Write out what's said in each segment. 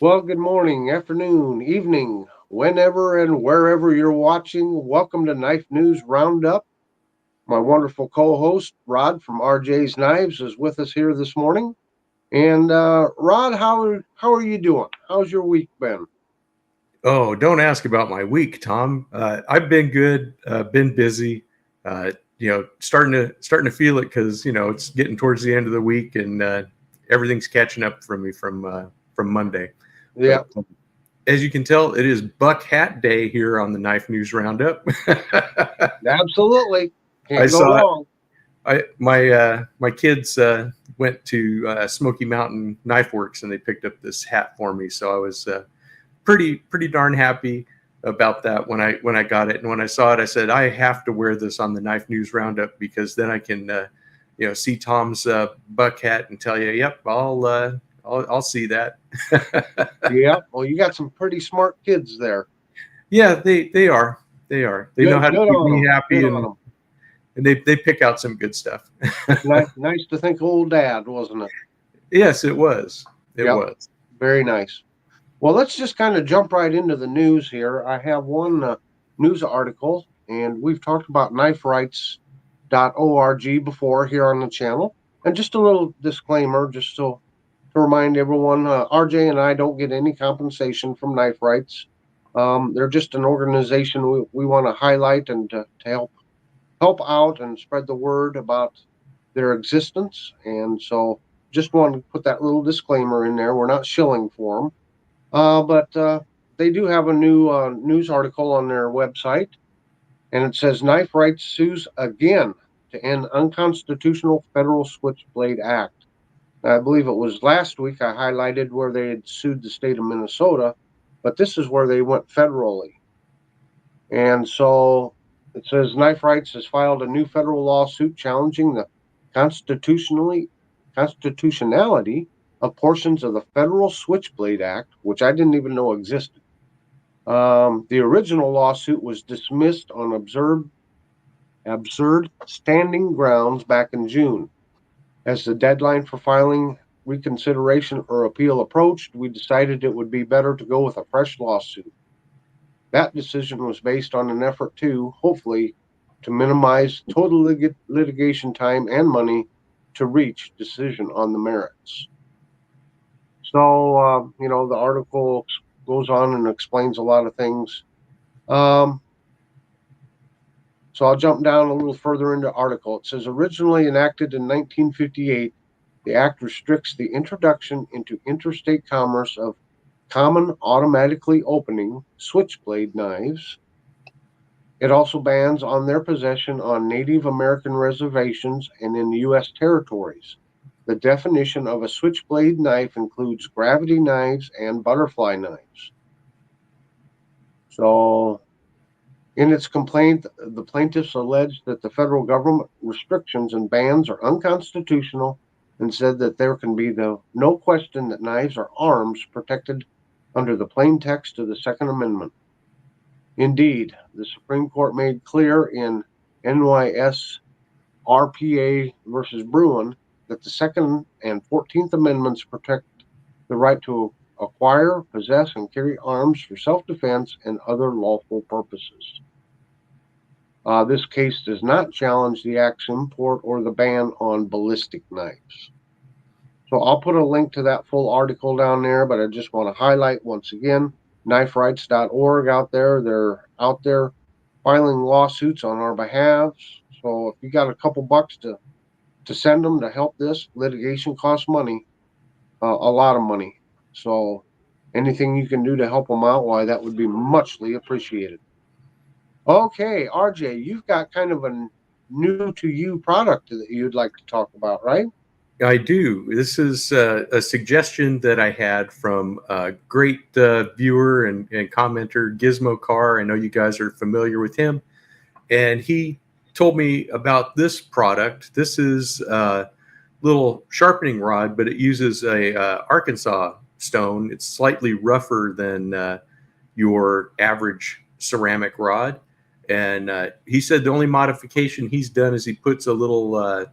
Well, good morning, afternoon, evening, whenever and wherever you're watching. Welcome to Knife News Roundup. My wonderful co-host Rod from RJ's Knives is with us here this morning. And Rod, how are you doing? How's your week been? Oh, don't ask about my week, Tom. I've been good, been busy. Starting to feel it because it's getting towards the end of the week and everything's catching up for me from Monday. Yeah, But as you can tell, it is Buck Hat Day here on the Knife News Roundup. absolutely. I Can't go saw wrong. my kids went to Smoky Mountain Knife Works and they picked up this hat for me, so I was pretty darn happy about that when I got it. And when I saw it, I said I have to wear this on the Knife News Roundup because then I can see Tom's buck hat and tell you, yep, I'll see that. Yeah. Well, you got some pretty smart kids there. Yeah, they know how Good, to good keep on me them. happy, Good on and them. they pick out some good stuff. Nice to think old Dad, wasn't it? Yes, it Yep. was. Very nice. Well, let's just kind of jump right into the news here. I have one news article, and we've talked about kniferights.org before here on the channel. And just a little disclaimer, just so to remind everyone, RJ and I don't get any compensation from Knife Rights. They're just an organization we want to highlight and to help out and spread the word about their existence. And so just wanted to put that little disclaimer in there. We're not shilling for them. But they do have a new news article on their website, and it says Knife Rights sues again to end unconstitutional federal Switchblade Act. I believe it was last week I highlighted where they had sued the state of Minnesota, but this is where they went federally. And so it says Knife Rights has filed a new federal lawsuit challenging the constitutionally constitutionality of portions of the Federal Switchblade Act, which I didn't even know existed. The original lawsuit was dismissed on absurd standing grounds back in June. As the deadline for filing reconsideration or appeal approached, we decided it would be better to go with a fresh lawsuit. That decision was based on an effort to, hopefully, to minimize total litigation time and money to reach decision on the merits. So, the article goes on and explains a lot of things. Um, So I'll jump down a little further into the article. It says originally enacted in 1958, the act restricts the introduction into interstate commerce of common automatically opening switchblade knives. It also bans on their possession on Native American reservations and in U.S. territories. The definition of a switchblade knife includes gravity knives and butterfly knives. So in its complaint, the plaintiffs alleged that the federal government restrictions and bans are unconstitutional and said that there can be no question that knives are arms protected under the plain text of the Second Amendment. Indeed, the Supreme Court made clear in NYS RPA versus Bruin that the Second and 14th Amendments protect the right to acquire, possess, and carry arms for self defense and other lawful purposes. This case does not challenge the act's import or the ban on ballistic knives. So I'll put a link to that full article down there, but I just want to highlight once again kniferights.org out there. They're out there filing lawsuits on our behalf. So if you got a couple bucks to send them to help this, litigation costs money, a lot of money. So anything you can do to help them out, why, that would be muchly appreciated. Okay, RJ, you've got kind of a new to you product that you'd like to talk about, right? I do. This is a suggestion that I had from a great viewer and commenter, Gizmo Car. I know you guys are familiar with him. And he told me about this product. This is a little sharpening rod, but it uses a Arkansas stone. It's slightly rougher than your average ceramic rod. And he said the only modification he's done is he puts a little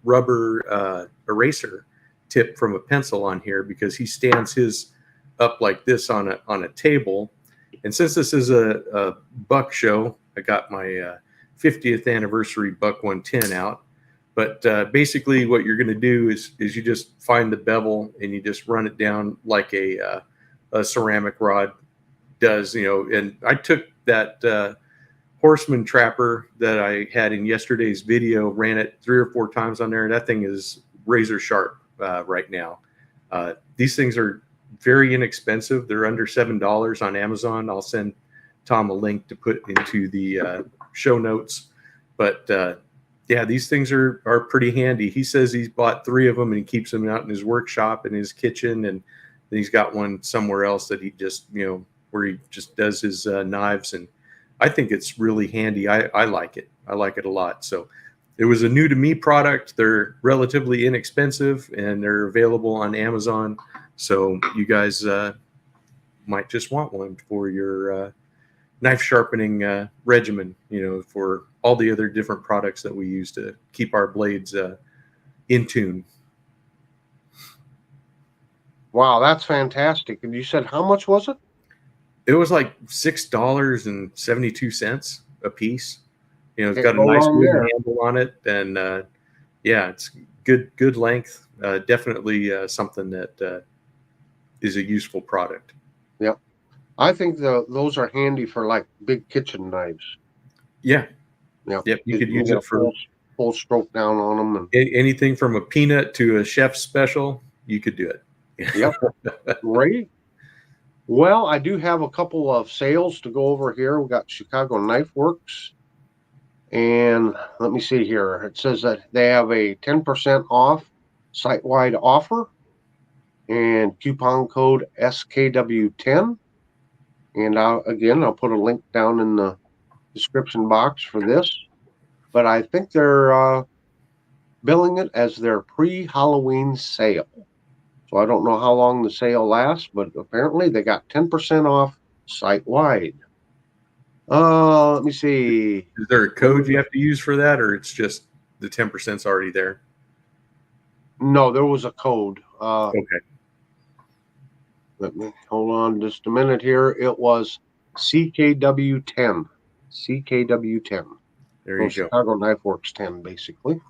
rubber eraser tip from a pencil on here because he stands his up like this on a table. And since this is a buck show, I got my 50th anniversary buck 110 out. But basically, what you're going to do is you just find the bevel and you just run it down like a ceramic rod does, And I took that horseman trapper that I had in yesterday's video, ran it 3 or 4 times on there. That thing is razor sharp right now. These things are very inexpensive. They're under $7 on Amazon. I'll send Tom a link to put into the show notes. But yeah, these things are pretty handy. He says he's bought 3 of them and he keeps them out in his workshop, in his kitchen, and then he's got one somewhere else that he just, where he just does his knives. And I think it's really handy. I like it. I like it a lot. So it was a new to me product. They're relatively inexpensive and they're available on Amazon. So you guys might just want one for your knife sharpening regimen, for all the other different products that we use to keep our blades in tune. Wow, that's fantastic. And you said how much was it? It was like $6.72 a piece. It's Can't got a go nice wrong wooden there. handle on it, and yeah, it's good length. Definitely something that is a useful product. Yep. I think those are handy for like big kitchen knives. Yeah. Yep. Yep. You could can use get it for full stroke down on them. And anything from a peanut to a chef's special. You could do it. yep. Great. Well, I do have a couple of sales to go over here. We got Chicago Knife Works. And let me see here. It says that they have a 10% off site-wide offer and coupon code SKW10. And I'll put a link down in the description box for this. But I think they're billing it as their pre-Halloween sale. So I don't know how long the sale lasts, but apparently they got 10% off site-wide. Let me see. Is there a code you have to use for that, or it's just the 10%'s already there? No, there was a code. Okay. Let me hold on just a minute here. It was CKW10. CKW10. There you go. Chicago Knife Works 10, basically.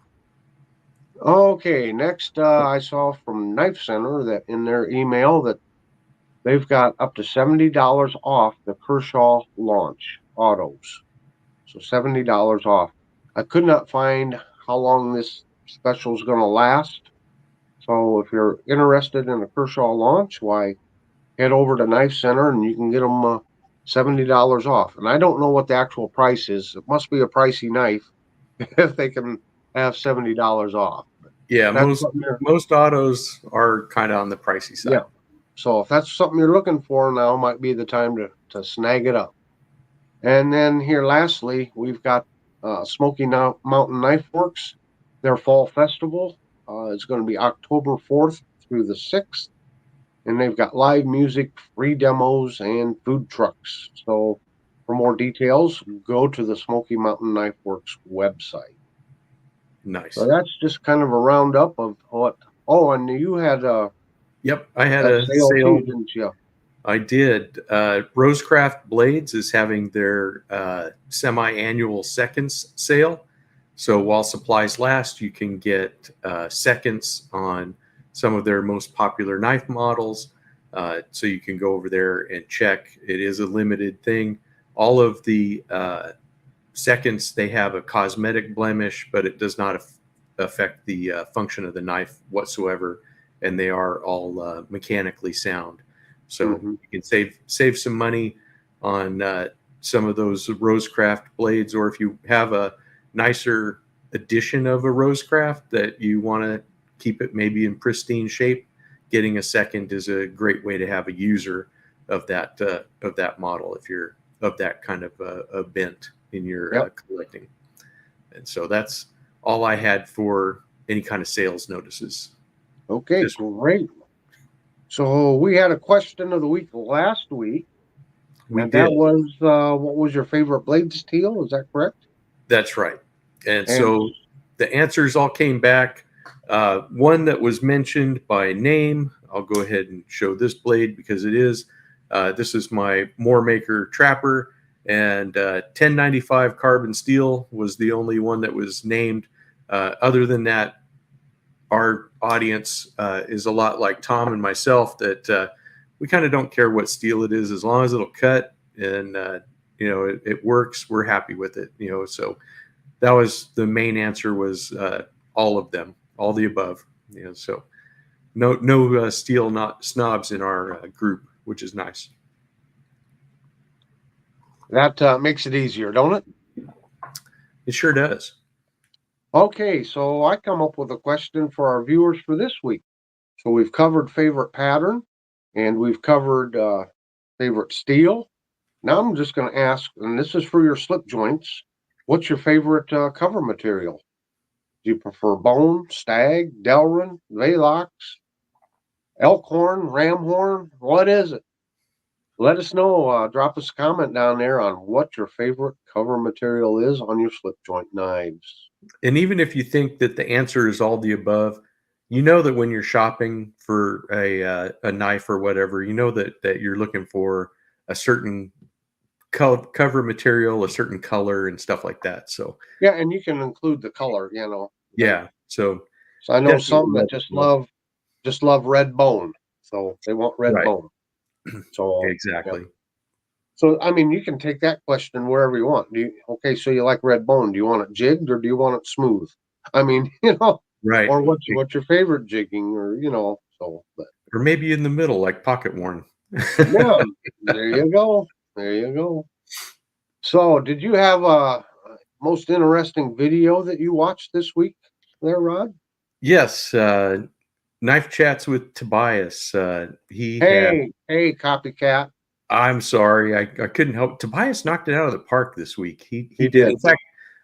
Okay, next I saw from Knife Center that in their email that they've got up to $70 off the Kershaw launch autos. So $70 off. I could not find how long this special is going to last. So if you're interested in a Kershaw launch, why head over to Knife Center and you can get them $70 off. And I don't know what the actual price is. It must be a pricey knife if they can have $70 off. Yeah, most autos are kind of on the pricey side. Yeah. So if that's something you're looking for now, might be the time to snag it up. And then here, lastly, we've got Smoky Mountain Knife Works. Their fall festival is going to be October 4th through the 6th. And they've got live music, free demos, and food trucks. So for more details, go to the Smoky Mountain Knife Works website. Nice. So that's just kind of a roundup of what. Oh, and you had Yep, I had a sale too, didn't you? I did. Rosecraft Blades is having their semi-annual seconds sale. So while supplies last, you can get seconds on some of their most popular knife models. So you can go over there and check. It is a limited thing. All of the seconds, they have a cosmetic blemish, but it does not affect the function of the knife whatsoever. And they are all mechanically sound. So you can save some money on some of those Rosecraft blades, or if you have a nicer edition of a Rosecraft that you want to keep it maybe in pristine shape, getting a second is a great way to have a user of that model if you're of that kind of a bent in your collecting. And so that's all I had for any kind of sales notices. Okay, great. So we had a question of the week last week. That was, what was your favorite blade steel? Is that correct? That's right. And so the answers all came back. One that was mentioned by name I'll go ahead and show this blade because this is my Moormaker Trapper, and 1095 carbon steel was the only one that was named. Other than that, our audience is a lot like Tom and myself, that we kind of don't care what steel it is, as long as it'll cut and it works, we're happy with it. So that was the main answer, was all of them, all the above. So no steel not snobs in our group, which is nice. That makes it easier, don't it? It sure does. Okay, so I come up with a question for our viewers for this week. So we've covered favorite pattern, and we've covered favorite steel. Now I'm just going to ask, and this is for your slip joints, what's your favorite cover material? Do you prefer bone, stag, delrin, Velox, elkhorn, ramhorn? What is it? Let us know. Drop us a comment down there on what your favorite cover material is on your slip joint knives. And even if you think that the answer is all the above, you know that when you're shopping for a knife or whatever, you know that you're looking for a certain cover material, a certain color, and stuff like that. So Yeah, and you can include the color. Like, yeah, so so I know definitely some that let us know. just love red bone, so they want red Right, bone. So yeah. exactly. So I mean, you can take that question wherever you want. Okay? So you like red bone? Do you want it jigged or do you want it smooth? I mean, Right. or what's your favorite jigging, or so. But Or maybe in the middle, like pocket worn. yeah, there you go. There you go. So, did you have a most interesting video that you watched this week, there, Rod? Yes, knife chats with Tobias. He had. Hey, copycat. I'm sorry, I couldn't help. Tobias knocked it out of the park this week. He He did. did. In fact,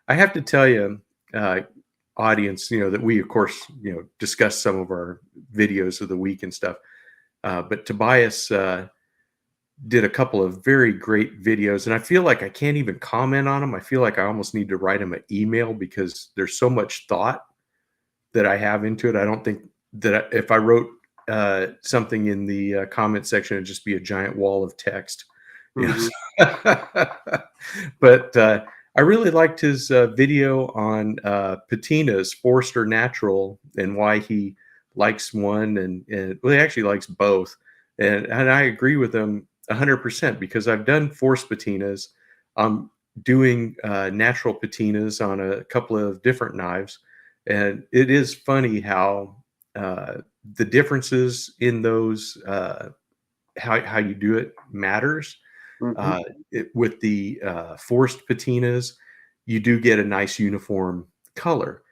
I have to tell you, audience, that we of course discuss some of our videos of the week and stuff. But Tobias did a couple of very great videos, and I feel like I can't even comment on them. I feel like I almost need to write him an email because there's so much thought that I have into it. I don't think that if I wrote something in the comment section, it'd just be a giant wall of text. Hmm. But I really liked his video on patinas, forced or natural, and why he likes one, and well, he actually likes both. And I agree with him 100% because I've done forced patinas. I'm doing natural patinas on a couple of different knives, and it is funny how the differences in those how you do it matters. Hmm. With the forced patinas, you do get a nice uniform color,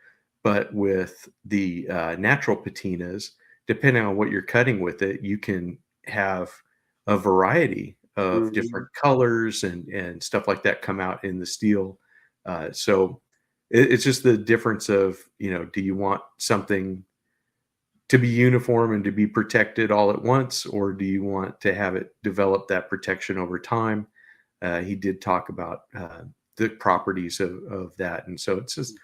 but with the natural patinas, depending on what you're cutting with it, you can have a variety of Hmm. different colors and stuff like that come out in the steel. So it's just the difference of, do you want something to be uniform and to be protected all at once, or do you want to have it develop that protection over time? He did talk about the properties of that, and so it's just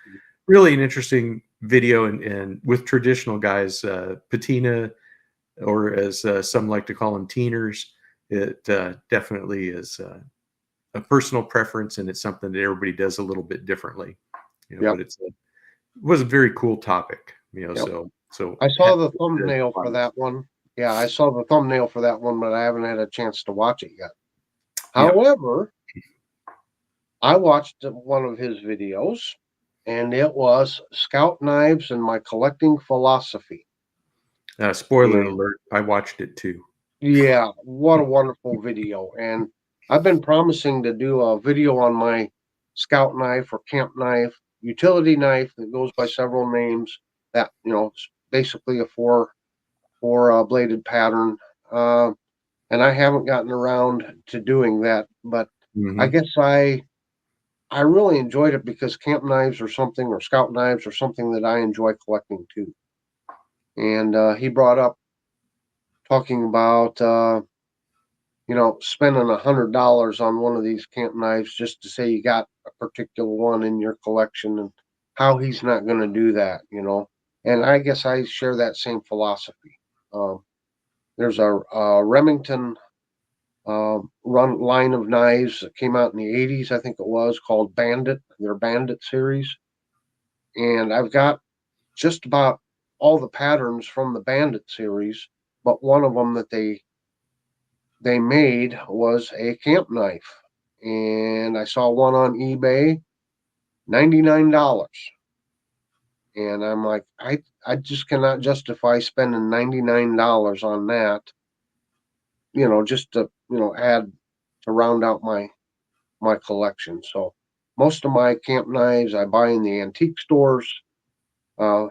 really an interesting video. And with traditional guys, patina, or as some like to call them, teeners, it definitely is a personal preference, and it's something that everybody does a little bit differently. Yep. But it was a very cool topic. Yep. So I had saw the thumbnail for that one. Yeah, I saw the thumbnail for that one, but I haven't had a chance to watch it yet. yeah. However, I watched one of his videos, and it was Scout Knives and My Collecting Philosophy. Spoiler And alert, I watched it too. yeah, what a wonderful video. And I've been promising to do a video on my Scout knife or camp knife, utility knife that goes by several names, that, it's basically a four bladed pattern. Uh, and I haven't gotten around to doing that, but I Hmm. guess I really enjoyed it because camp knives or something, or Scout knives or something that I enjoy collecting too. And he brought up talking about spending $100 on one of these camp knives just to say you got a particular one in your collection, and how he's not going to do that. And I guess I share that same philosophy. Um, There's a Remington run line of knives that came out in the 80s, I think it was, called Bandit. Their Bandit series. And I've got just about all the patterns from the Bandit series, but one of them that they made was a camp knife. And I saw one on eBay, $99. And I'm like, I just cannot justify spending $99 on that, just to, add to round out my collection. So most of my camp knives I buy in the antique stores. Uh,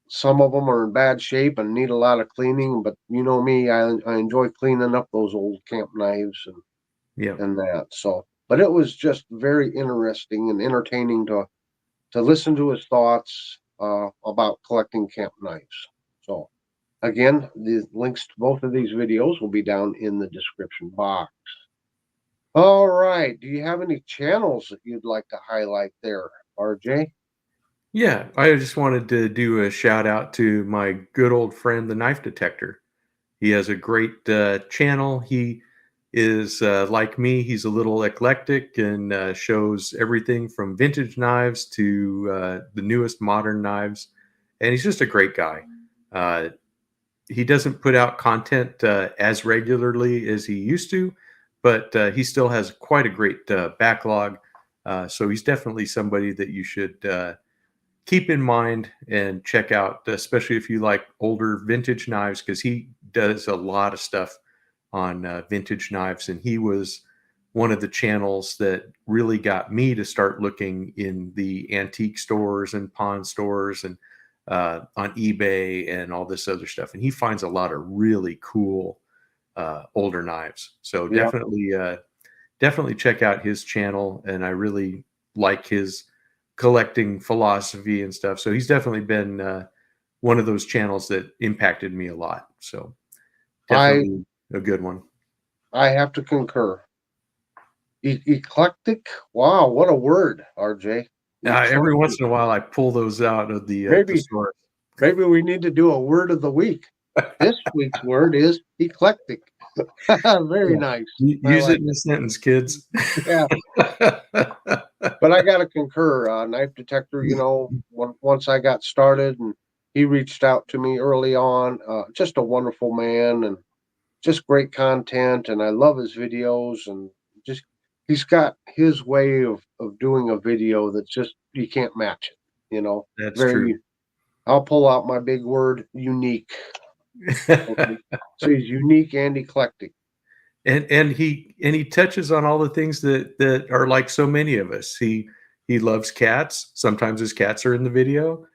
some of them are in bad shape and need a lot of cleaning, but you know me, I enjoy cleaning up those old camp knives Yeah, and that. So, but it was just very interesting and entertaining to listen to his thoughts about collecting camp knives. So, again, the links to both of these videos will be down in the description box. All right. Do you have any channels that you'd like to highlight there, RJ? yeah. I just wanted to do a shout out to my good old friend, the Knife Detector. He has a great channel. He is like me. He's a little eclectic and shows everything from vintage knives to the newest modern knives. And he's just a great guy. Uh, he doesn't put out content as regularly as he used to, but he still has quite a great backlog. So he's definitely somebody that you should keep in mind and check out, especially if you like older vintage knives, because he does a lot of stuff on vintage knives. And he was one of the channels that really got me to start looking in the antique stores and pawn stores and on eBay and all this other stuff. And he finds a lot of really cool older knives. So Yeah, definitely check out his channel. And I really like his collecting philosophy and stuff. So he's definitely been one of those channels that impacted me a lot. So I definitely a good one. I have to concur. Eclectic? Wow, what a word, RJ. Every Eclectic. once in a while, I pull those out of the Maybe thesaurus. maybe we need to do a word of the week. This week's word is eclectic. Very Yeah. nice. I Use it like in a it. sentence, kids. Yeah, but I got to concur. Knife Detector, once I got started and he reached out to me early on, just a wonderful man and just great content. And I love his videos and just, he's got his way of doing a video that's just, you can't match it. That's true. Very, I'll pull out my big word, unique. Okay. So he's unique and eclectic. And he touches on all the things that are like so many of us. He loves cats. Sometimes his cats are in the video.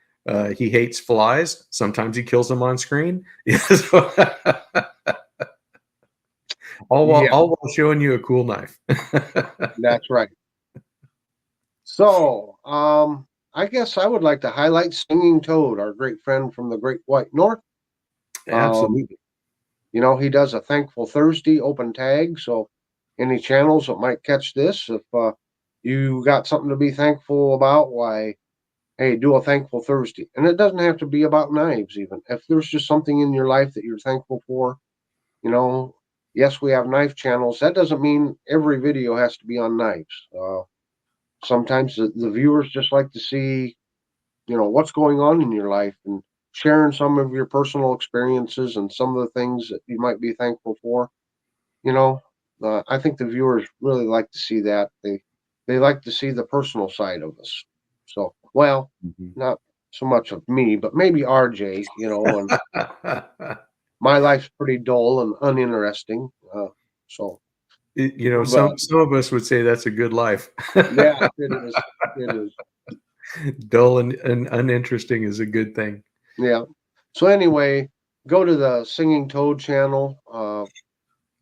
He hates flies. Sometimes he kills them on screen. Yeah, all while showing you a cool knife. that's right. So, I guess I would like to highlight Singing Toad, our great friend from the Great White North. Um, Absolutely. he does a Thankful Thursday open tag. So, any channels that might catch this, if you got something to be thankful about, why, hey, do a Thankful Thursday. And it doesn't have to be about knives, even. If there's just something in your life that you're thankful for, you know, yes, we have knife channels. That doesn't mean every video has to be on knives. Sometimes the viewers just like to see, what's going on in your life and sharing some of your personal experiences and some of the things that you might be thankful for. You know, I think the viewers really like to see that. They like to see the personal side of us. So, well, Mhm. not so much of me, but maybe RJ. And my life's pretty dull and uninteresting. So, but some of us would say that's a good life. yeah, it is. It is. Dull and uninteresting is a good thing. Yeah. So anyway, go to the Singing Toad channel.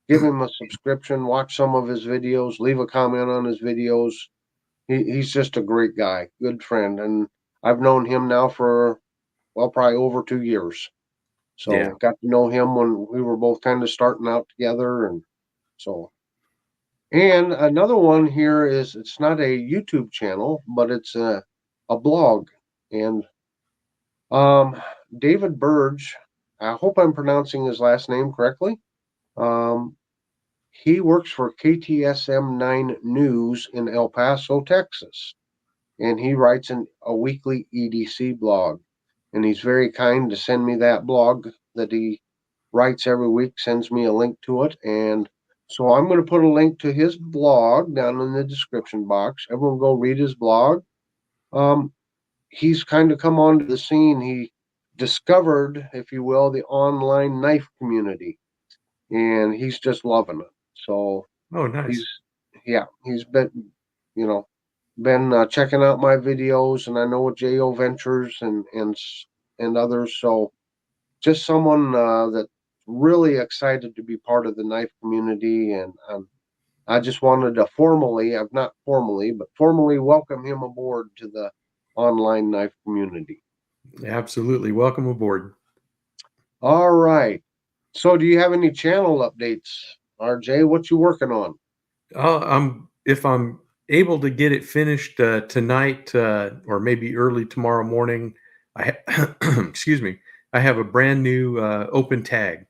Give him a subscription. Watch some of his videos. Leave a comment on his videos. He's just a great guy, good friend, and I've known him now for probably over 2 years. Yeah. So got to know him when we were both kind of starting out together, and so. And another one here is it's not a YouTube channel, but it's a blog, and um, David Burge. I hope I'm pronouncing his last name correctly. Um, he works for KTSM 9 News in El Paso, Texas, and he writes a weekly EDC blog. And he's very kind to send me that blog that he writes every week, sends me a link to it. And so I'm going to put a link to his blog down in the description box. Everyone go read his blog. Um, he's kind of come onto the scene. He discovered, if you will, the online knife community, and he's just loving it. So Oh, he's, nice. yeah, he's been, you know, been checking out my videos, and I know with Jo Ventures and others. So just someone that's really excited to be part of the knife community, and I just wanted to formally, I've not formally, but formally welcome him aboard to the online knife community. Absolutely. Welcome aboard. All right. So, do you have any channel updates, RJ? What you working on? If I'm able to get it finished tonight or maybe early tomorrow morning, excuse me, I have a brand new open tag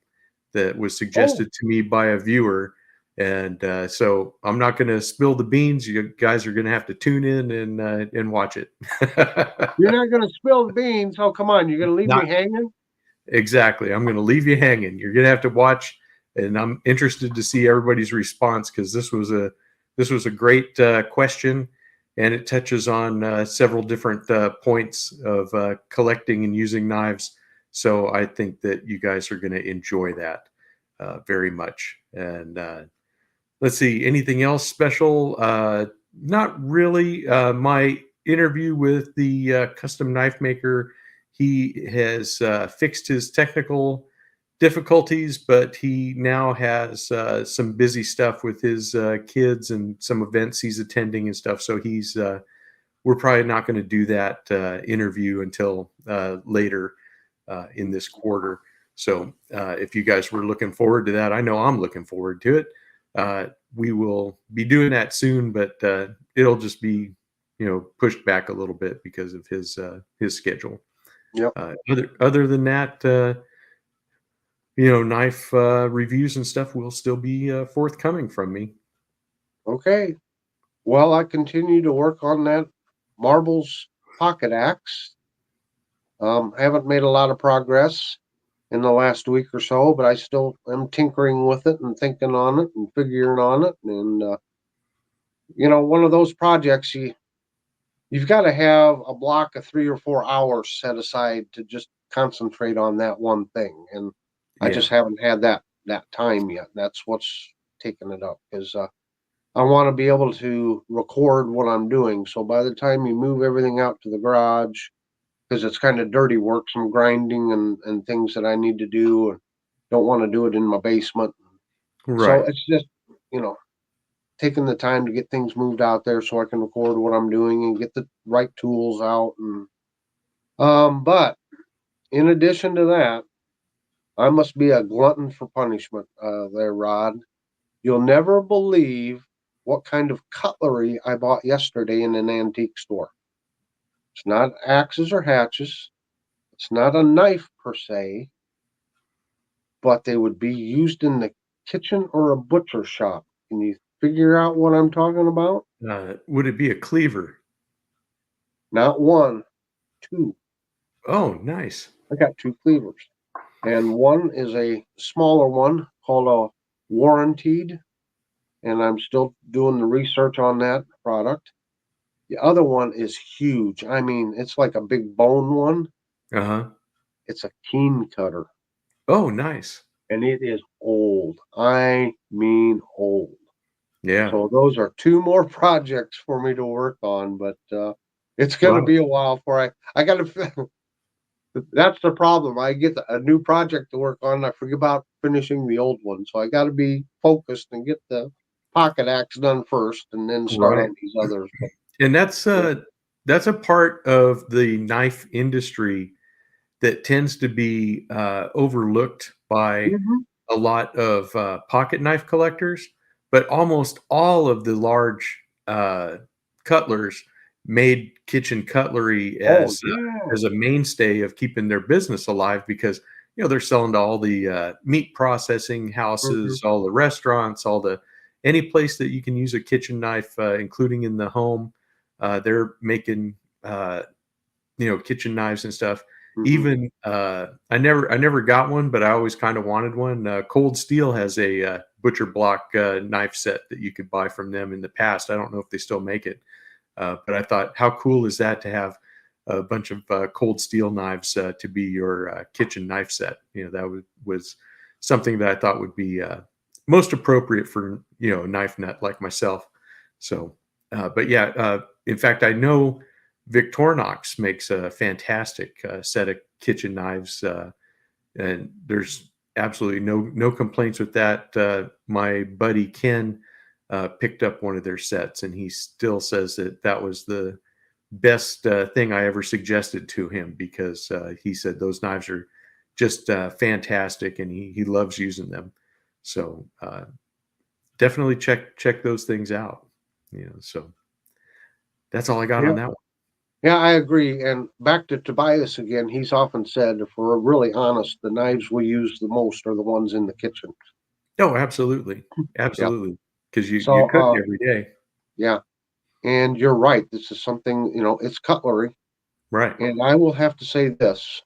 that was Oh, suggested to me by a viewer. And so I'm not going to spill the beans. You guys are going to have to tune in and watch it. you're not going to spill the beans. Oh, come on. You're going to leave Not me hanging? exactly. I'm going to leave you hanging. You're going to have to watch, and I'm interested to see everybody's response because this was a great question, and it touches on several different points of collecting and using knives. So I think that you guys are going to enjoy that very much. And let's see, anything else special? Not really. My interview with the custom knife maker, he has fixed his technical difficulties, but he now has some busy stuff with his kids and some events he's attending and stuff. So we're probably not going to do that interview until later in this quarter. So if you guys were looking forward to that, I know I'm looking forward to it. We will be doing that soon, but it'll just be, pushed back a little bit because of his schedule. Yep. Other than that, knife reviews and stuff will still be forthcoming from me. Okay. Well, I continue to work on that marbles pocket axe. I haven't made a lot of progress in the last week or so, but I still am tinkering with it and thinking on it and figuring on it. And one of those projects you've got to have a block of 3 or 4 hours set aside to just concentrate on that one thing. And I Yeah. just haven't had that time yet. That's what's taking it up because I want to be able to record what I'm doing. So by the time you move everything out to the garage, because it's kind of dirty work, some grinding and things that I need to do, and don't want to do it in my basement. So Right. it's just, you know, taking the time to get things moved out there so I can record what I'm doing and get the right tools out. And but in addition to that, I must be a glutton for punishment, there, Rod. You'll never believe what kind of cutlery I bought yesterday in an antique store. It's not axes or hatches. It's not a knife per se, but they would be used in the kitchen or a butcher shop. Can you figure out what I'm talking about? Would it be a cleaver? Not one, two. Oh, nice. I got two cleavers, and one is a smaller one called a warranted, and I'm still doing the research on that product. The other one is huge. I mean, it's like a big bone one. Uh huh. It's a keen cutter, Oh, nice. and it is old. I mean, old. Yeah. So those are two more projects for me to work on, but it's going to Well, be a while before I got to. That's the problem. I get a new project to work on, and I forget about finishing the old one. So I got to be focused and get the pocket axe done first, and then start right. on these others. But And that's a part of the knife industry that tends to be overlooked by Mhm. a lot of pocket knife collectors, but almost all of the large cutlers made kitchen cutlery Oh as yeah, as a mainstay of keeping their business alive because they're selling to all the meat processing houses, all the restaurants, any place that you can use a kitchen knife, including in the home. They're making kitchen knives and stuff. Even I never got one, but I always kind of wanted one. Cold Steel has a butcher block knife set that you could buy from them in the past. I don't know if they still make it, but I thought, how cool is that to have a bunch of Cold Steel knives to be your kitchen knife set? That was something that I thought would be most appropriate for a knife nut like myself. So, but yeah, in fact, I know Victorinox makes a fantastic set of kitchen knives, and there's absolutely no complaints with that. My buddy Ken picked up one of their sets, and he still says that was the best thing I ever suggested to him, because he said those knives are just fantastic, and he loves using them. So definitely check those things out. So that's all I got on that one. Yeah, I agree. And back to Tobias again, he's often said, if we're really honest, the knives we use the most are the ones in the kitchen. Oh, absolutely. Yeah. Absolutely. Because you So, cook every day. yeah. And you're right. This is something, it's cutlery. Right. And I will have to say this,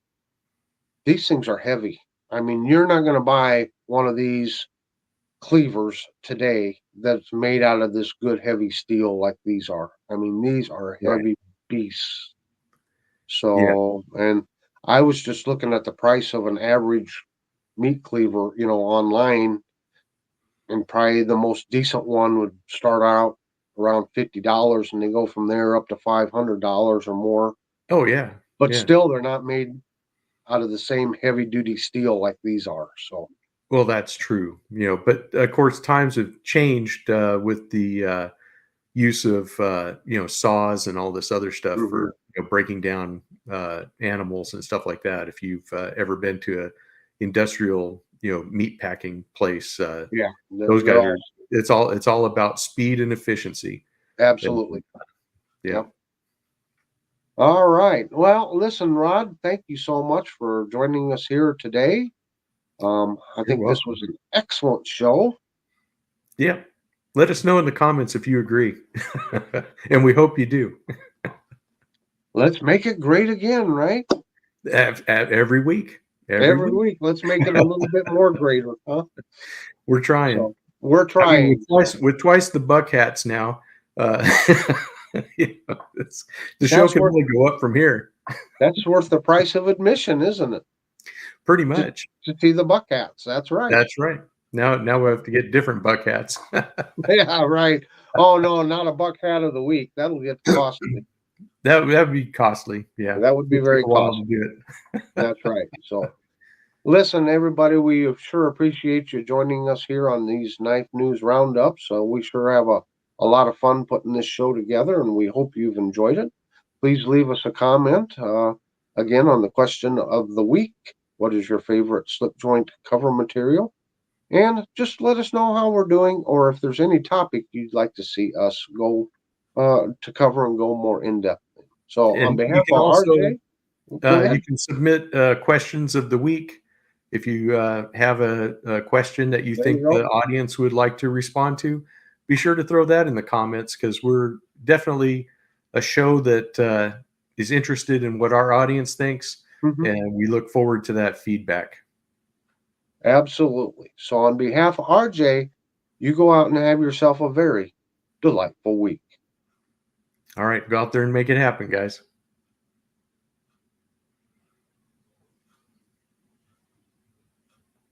these things are heavy. I mean, you're not going to buy one of these cleavers today that's made out of this good heavy steel like these are. I mean, these are Right. heavy beasts. Yeah. So, and I was just looking at the price of an average meat cleaver, online, and probably the most decent one would start out around $50, and they go from there up to $500 or more. Oh, yeah. But Yeah. still, they're not made out of the same heavy duty steel like these are. So, Well, that's true. But of course, times have changed with the use of saws and all this other stuff mhm. for breaking down animals and stuff like that. If you've ever been to a industrial meat packing place, Yeah, those they're guys all are. It's all about speed and efficiency. And, absolutely. yeah, Yep. All right. Well, listen, Rod, thank you so much for joining us here today. I you're think this welcome. was an excellent show. Yeah, let us know in the comments if you agree, and we hope you do. Let's make it great again, right? Every week, every Every week. week. Let's make it a little bit more greater, huh? We're trying. So we're I mean, trying. So with twice the buck hats now, uh, the show that's can worth only go up from here. that's worth the price of admission, isn't it? Pretty To, much. to see the Buckeyes. That's right. That's right. Now we have to get different buck hats. Yeah, right. Oh no, not a buck hat of the week. That'll get costly. That'd be costly. Yeah, That would be it'd take very a while to costly. do it. That's right. So listen, everybody, we sure appreciate you joining us here on these Knife News Roundups. So we sure have a lot of fun putting this show together, and we hope you've enjoyed it. Please leave us a comment again on the question of the week. What is your favorite slip joint cover material? And just let us know how we're doing, or if there's any topic you'd like to see us go to cover and go more in depth. So, on And you behalf can of also RJ, go you ahead. can submit questions of the week. If you have a question that you There you think go. the audience would like to respond to, be sure to throw that in the comments, because we're definitely a show that is interested in what our audience thinks, Mhm. and we look forward to that feedback. Absolutely. So, on behalf of RJ, you go out and have yourself a very delightful week. All right, go out there and make it happen, guys.